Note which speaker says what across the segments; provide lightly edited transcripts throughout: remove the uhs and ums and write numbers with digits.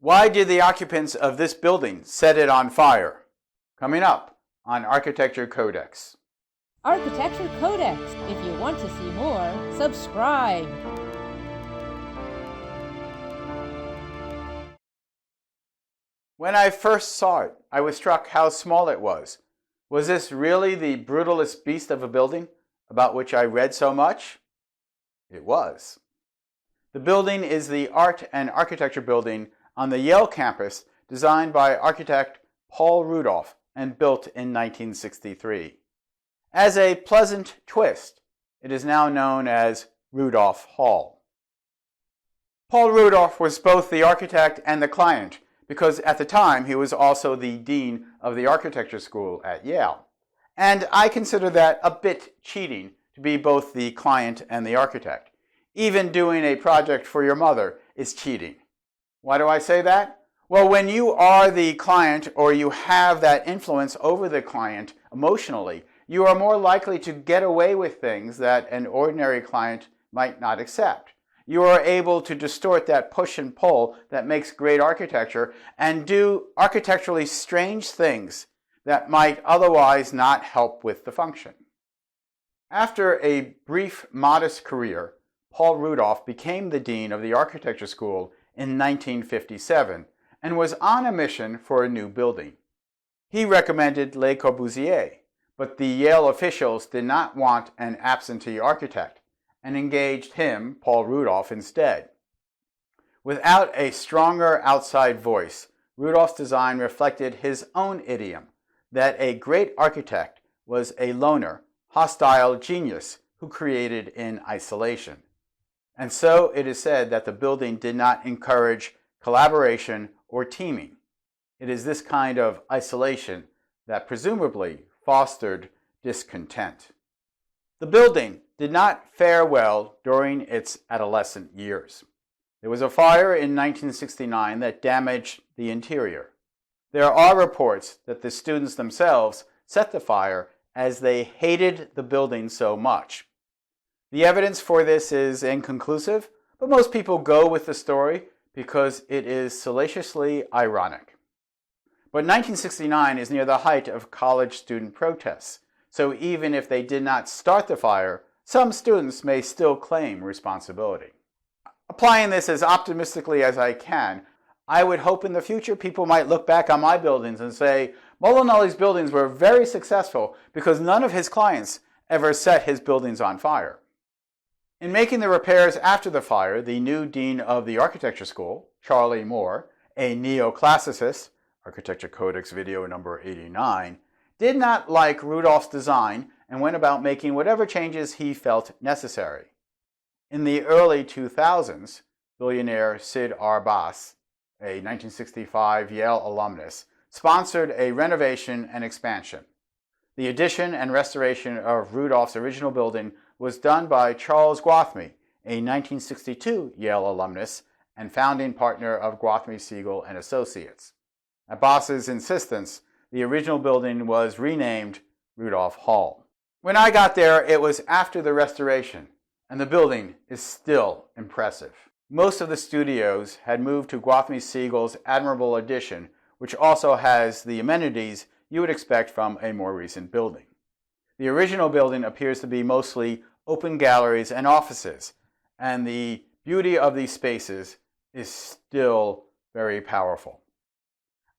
Speaker 1: Why did the occupants of this building set it on fire? Coming up on Architecture CodeX.
Speaker 2: Architecture CodeX. If you want to see more, subscribe.
Speaker 1: When I first saw it, I was struck how small it was. Was this really the brutalist beast of a building about which I read so much? It was. The building is the Art and Architecture building on the Yale campus, designed by architect Paul Rudolph and built in 1963. As a pleasant twist, it is now known as Rudolph Hall. Paul Rudolph was both the architect and the client because at the time he was also the dean of the architecture school at Yale. And I consider that a bit cheating to be both the client and the architect. Even doing a project for your mother is cheating. Why do I say that? Well, when you are the client or you have that influence over the client emotionally, you are more likely to get away with things that an ordinary client might not accept. You are able to distort that push and pull that makes great architecture and do architecturally strange things that might otherwise not help with the function. After a brief, modest career, Paul Rudolph became the dean of the architecture school in 1957 and was on a mission for a new building. He recommended Le Corbusier, but the Yale officials did not want an absentee architect and engaged him, Paul Rudolph, instead. Without a stronger outside voice, Rudolph's design reflected his own idiom that a great architect was a loner, hostile genius who created in isolation. And so it is said that the building did not encourage collaboration or teaming. It is this kind of isolation that presumably fostered discontent. The building did not fare well during its adolescent years. There was a fire in 1969 that damaged the interior. There are reports that the students themselves set the fire as they hated the building so much. The evidence for this is inconclusive, but most people go with the story because it is salaciously ironic. But 1969 is near the height of college student protests, so even if they did not start the fire, some students may still claim responsibility. Applying this as optimistically as I can, I would hope in the future people might look back on my buildings and say, Molinari's buildings were very successful because none of his clients ever set his buildings on fire. In making the repairs after the fire, the new dean of the architecture school, Charlie Moore, a neoclassicist, Architecture Codex video number 89, did not like Rudolph's design and went about making whatever changes he felt necessary. In the early 2000s, billionaire Sid Arbas, a 1965 Yale alumnus, sponsored a renovation and expansion. The addition and restoration of Rudolph's original building was done by Charles Gwathmey, a 1962 Yale alumnus and founding partner of Gwathmey, Siegel and Associates. At Boss's insistence, the original building was renamed Rudolph Hall. When I got there, it was after the restoration, and the building is still impressive. Most of the studios had moved to Gwathmey Siegel's admirable addition, which also has the amenities you would expect from a more recent building. The original building appears to be mostly open galleries and offices, and the beauty of these spaces is still very powerful.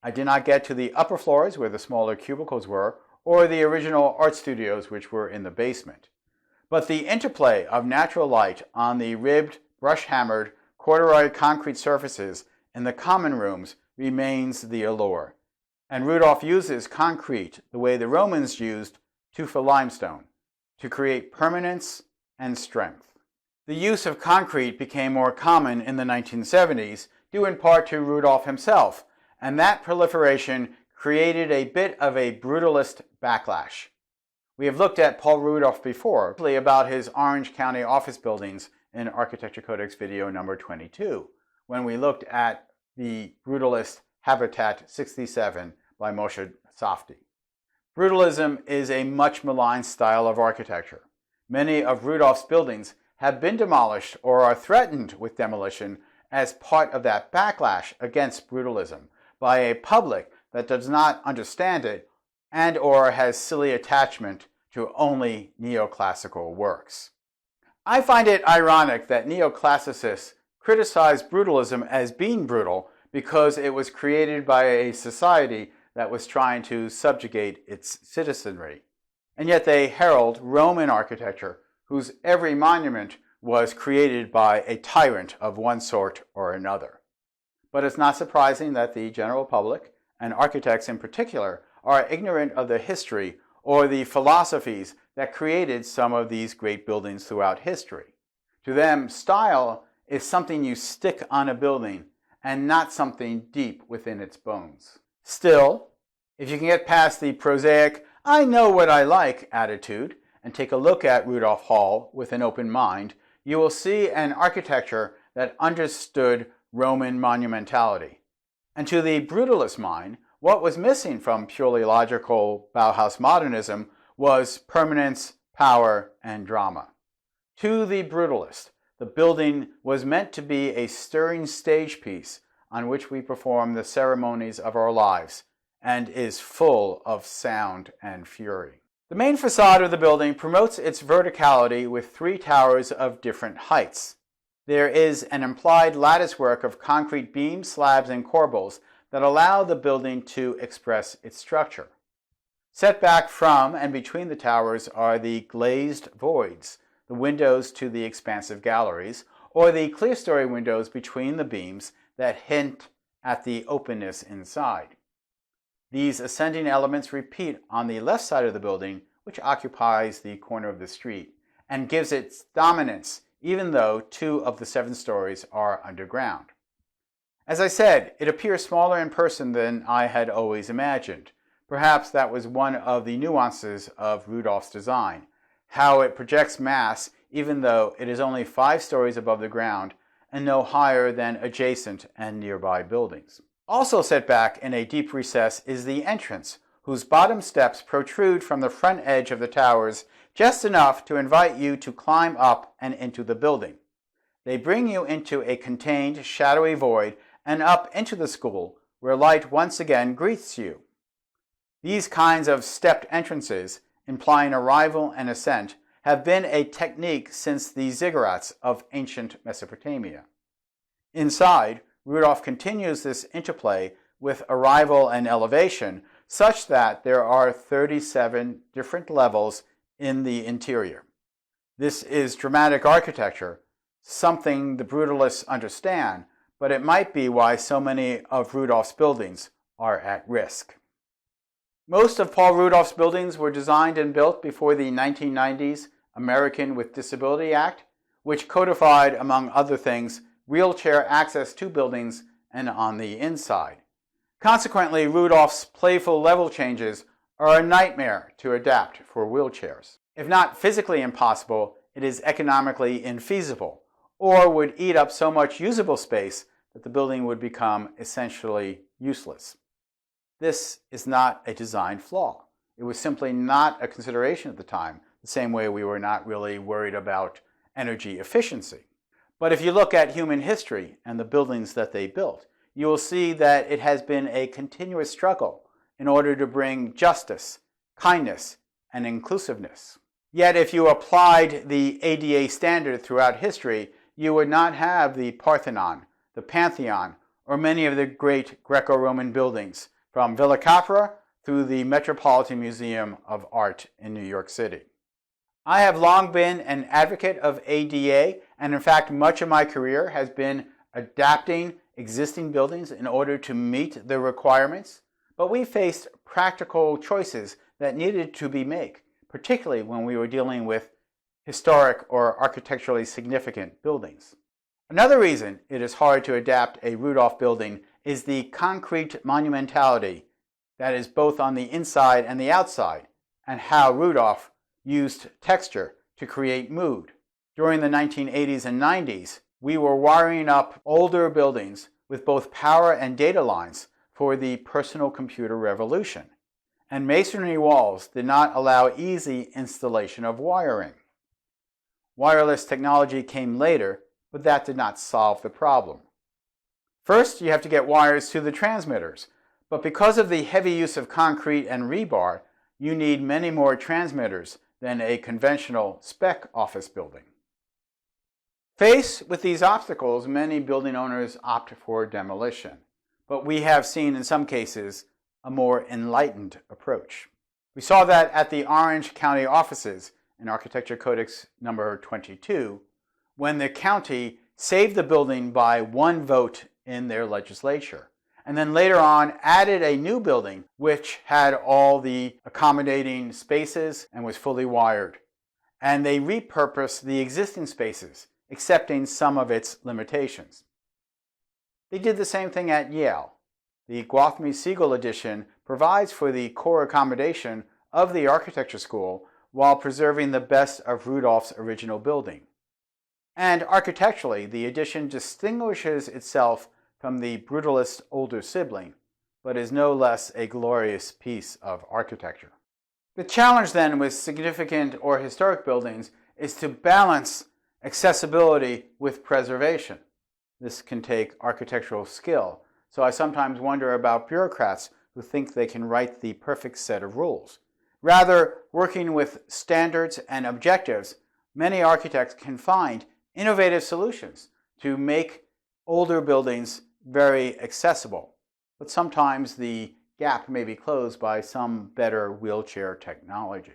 Speaker 1: I did not get to the upper floors where the smaller cubicles were, or the original art studios which were in the basement. But the interplay of natural light on the ribbed, brush-hammered, corduroy concrete surfaces in the common rooms remains the allure. And Rudolph uses concrete the way the Romans used tufa limestone to create permanence and strength. The use of concrete became more common in the 1970s, due in part to Rudolph himself, and that proliferation created a bit of a brutalist backlash. We have looked at Paul Rudolph before, about his Orange County office buildings in Architecture Codex video number 22, when we looked at the brutalist Habitat 67 by Moshe Safdie. Brutalism is a much maligned style of architecture. Many of Rudolph's buildings have been demolished or are threatened with demolition as part of that backlash against brutalism by a public that does not understand it and or has silly attachment to only neoclassical works. I find it ironic that neoclassicists criticize brutalism as being brutal because it was created by a society that was trying to subjugate its citizenry. And yet they herald Roman architecture, whose every monument was created by a tyrant of one sort or another. But it's not surprising that the general public, and architects in particular, are ignorant of the history or the philosophies that created some of these great buildings throughout history. To them, style is something you stick on a building and not something deep within its bones. Still, if you can get past the prosaic, I know what I like attitude and take a look at Rudolph Hall with an open mind, you will see an architecture that understood Roman monumentality. And to the brutalist mind, what was missing from purely logical Bauhaus modernism was permanence, power, and drama. To the brutalist, the building was meant to be a stirring stage piece on which we perform the ceremonies of our lives, and is full of sound and fury. The main facade of the building promotes its verticality with 3 towers of different heights. There is an implied latticework of concrete beams, slabs, and corbels that allow the building to express its structure. Set back from and between the towers are the glazed voids, the windows to the expansive galleries, or the clerestory windows between the beams that hint at the openness inside. These ascending elements repeat on the left side of the building, which occupies the corner of the street, and gives it dominance, even though 2 of the 7 stories are underground. As I said, it appears smaller in person than I had always imagined. Perhaps that was one of the nuances of Rudolph's design, how it projects mass even though it is only 5 stories above the ground and no higher than adjacent and nearby buildings. Also set back in a deep recess is the entrance, whose bottom steps protrude from the front edge of the towers just enough to invite you to climb up and into the building. They bring you into a contained, shadowy void and up into the school, where light once again greets you. These kinds of stepped entrances, implying arrival and ascent, have been a technique since the ziggurats of ancient Mesopotamia. Inside, Rudolph continues this interplay with arrival and elevation, such that there are 37 different levels in the interior. This is dramatic architecture, something the brutalists understand, but it might be why so many of Rudolph's buildings are at risk. Most of Paul Rudolph's buildings were designed and built before the 1990s American with Disability Act, which codified, among other things, wheelchair access to buildings and on the inside. Consequently, Rudolph's playful level changes are a nightmare to adapt for wheelchairs. If not physically impossible, it is economically infeasible, or would eat up so much usable space that the building would become essentially useless. This is not a design flaw. It was simply not a consideration at the time, the same way we were not really worried about energy efficiency. But if you look at human history and the buildings that they built, you will see that it has been a continuous struggle in order to bring justice, kindness, and inclusiveness. Yet if you applied the ADA standard throughout history, you would not have the Parthenon, the Pantheon, or many of the great Greco-Roman buildings, from Villa Capra through the Metropolitan Museum of Art in New York City. I have long been an advocate of ADA, and in fact much of my career has been adapting existing buildings in order to meet the requirements, but we faced practical choices that needed to be made, particularly when we were dealing with historic or architecturally significant buildings. Another reason it is hard to adapt a Rudolph building is the concrete monumentality that is both on the inside and the outside, and how Rudolph used texture to create mood. During the 1980s and 90s, we were wiring up older buildings with both power and data lines for the personal computer revolution, and masonry walls did not allow easy installation of wiring. Wireless technology came later, but that did not solve the problem. First, you have to get wires to the transmitters, but because of the heavy use of concrete and rebar, you need many more transmitters than a conventional spec office building. Faced with these obstacles, many building owners opt for demolition, but we have seen in some cases a more enlightened approach. We saw that at the Orange County offices in Architecture Codex number 22, when the county saved the building by one vote in their legislature, and then later on added a new building which had all the accommodating spaces and was fully wired. And they repurposed the existing spaces, accepting some of its limitations. They did the same thing at Yale. The Gwathmey-Siegel edition provides for the core accommodation of the architecture school while preserving the best of Rudolph's original building. And architecturally, the edition distinguishes itself from the brutalist older sibling, but is no less a glorious piece of architecture. The challenge then with significant or historic buildings is to balance accessibility with preservation. This can take architectural skill, so I sometimes wonder about bureaucrats who think they can write the perfect set of rules. Rather, working with standards and objectives, many architects can find innovative solutions to make older buildings very accessible, but sometimes the gap may be closed by some better wheelchair technology.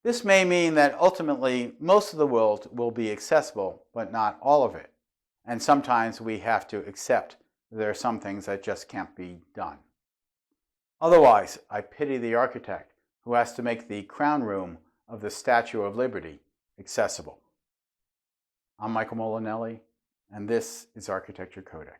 Speaker 1: This may mean that ultimately most of the world will be accessible, but not all of it. And sometimes we have to accept there are some things that just can't be done. Otherwise, I pity the architect who has to make the crown room of the Statue of Liberty accessible. I'm Michael Molinelli, and this is Architecture Codex.